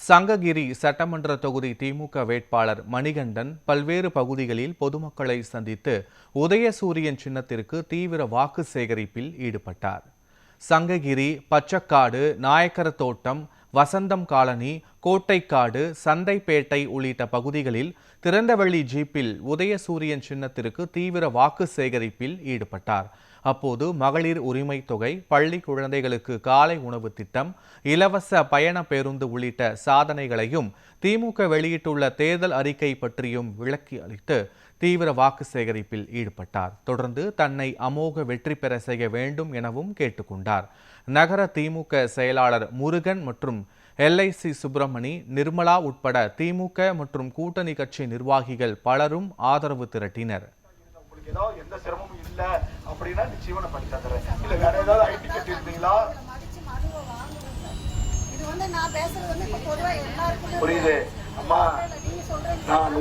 சங்ககிரி சட்டமன்ற தொகுதி திமுக வேட்பாளர் மணிகண்டன் பல்வேறு பகுதிகளில் பொதுமக்களை சந்தித்து உதயசூரியன் சின்னத்திற்கு தீவிர வாக்கு சேகரிப்பில் ஈடுபட்டார். சங்ககிரி, பச்சக்காடு, நாயக்கரத்தோட்டம், வசந்தம் காலனி, கோட்டைக்காடு, சந்தைப்பேட்டை உள்ளிட்ட பகுதிகளில் திறந்தவெளி ஜீப்பில் உதயசூரியன் சின்னத்திற்கு தீவிர வாக்கு சேகரிப்பில் ஈடுபட்டார். அப்போது மகளிர் உரிமை தொகை, பள்ளி குழந்தைகளுக்கு காலை உணவு திட்டம், இலவச பயண பேருந்து உள்ளிட்ட சாதனைகளையும் திமுக வெளியிட்டுள்ள தேர்தல் அறிக்கை பற்றியும் விளக்கி அளித்து தீவிர வாக்கு சேகரிப்பில் ஈடுபட்டார். தொடர்ந்து தன்னை அமோக வெற்றி பெற செய்ய வேண்டும் எனவும் கேட்டுக்கொண்டார். நகர திமுக செயலாளர் முருகன் மற்றும் LIC சுப்பிரமணி, நிர்மலா உட்பட திமுக மற்றும் கூட்டணி கட்சி நிர்வாகிகள் பலரும் ஆதரவு திரட்டினர். எந்த சிரமமும் இல்ல அப்படின்னா நிச்சயமா பண்ணி தந்துறேன். இல்ல வேற ஏதாவது ஐடி கட்டி இருந்தீங்களா? இது நான் பேசுறது பொதுவா எல்லாருக்கும் புரியுது அம்மா. நான்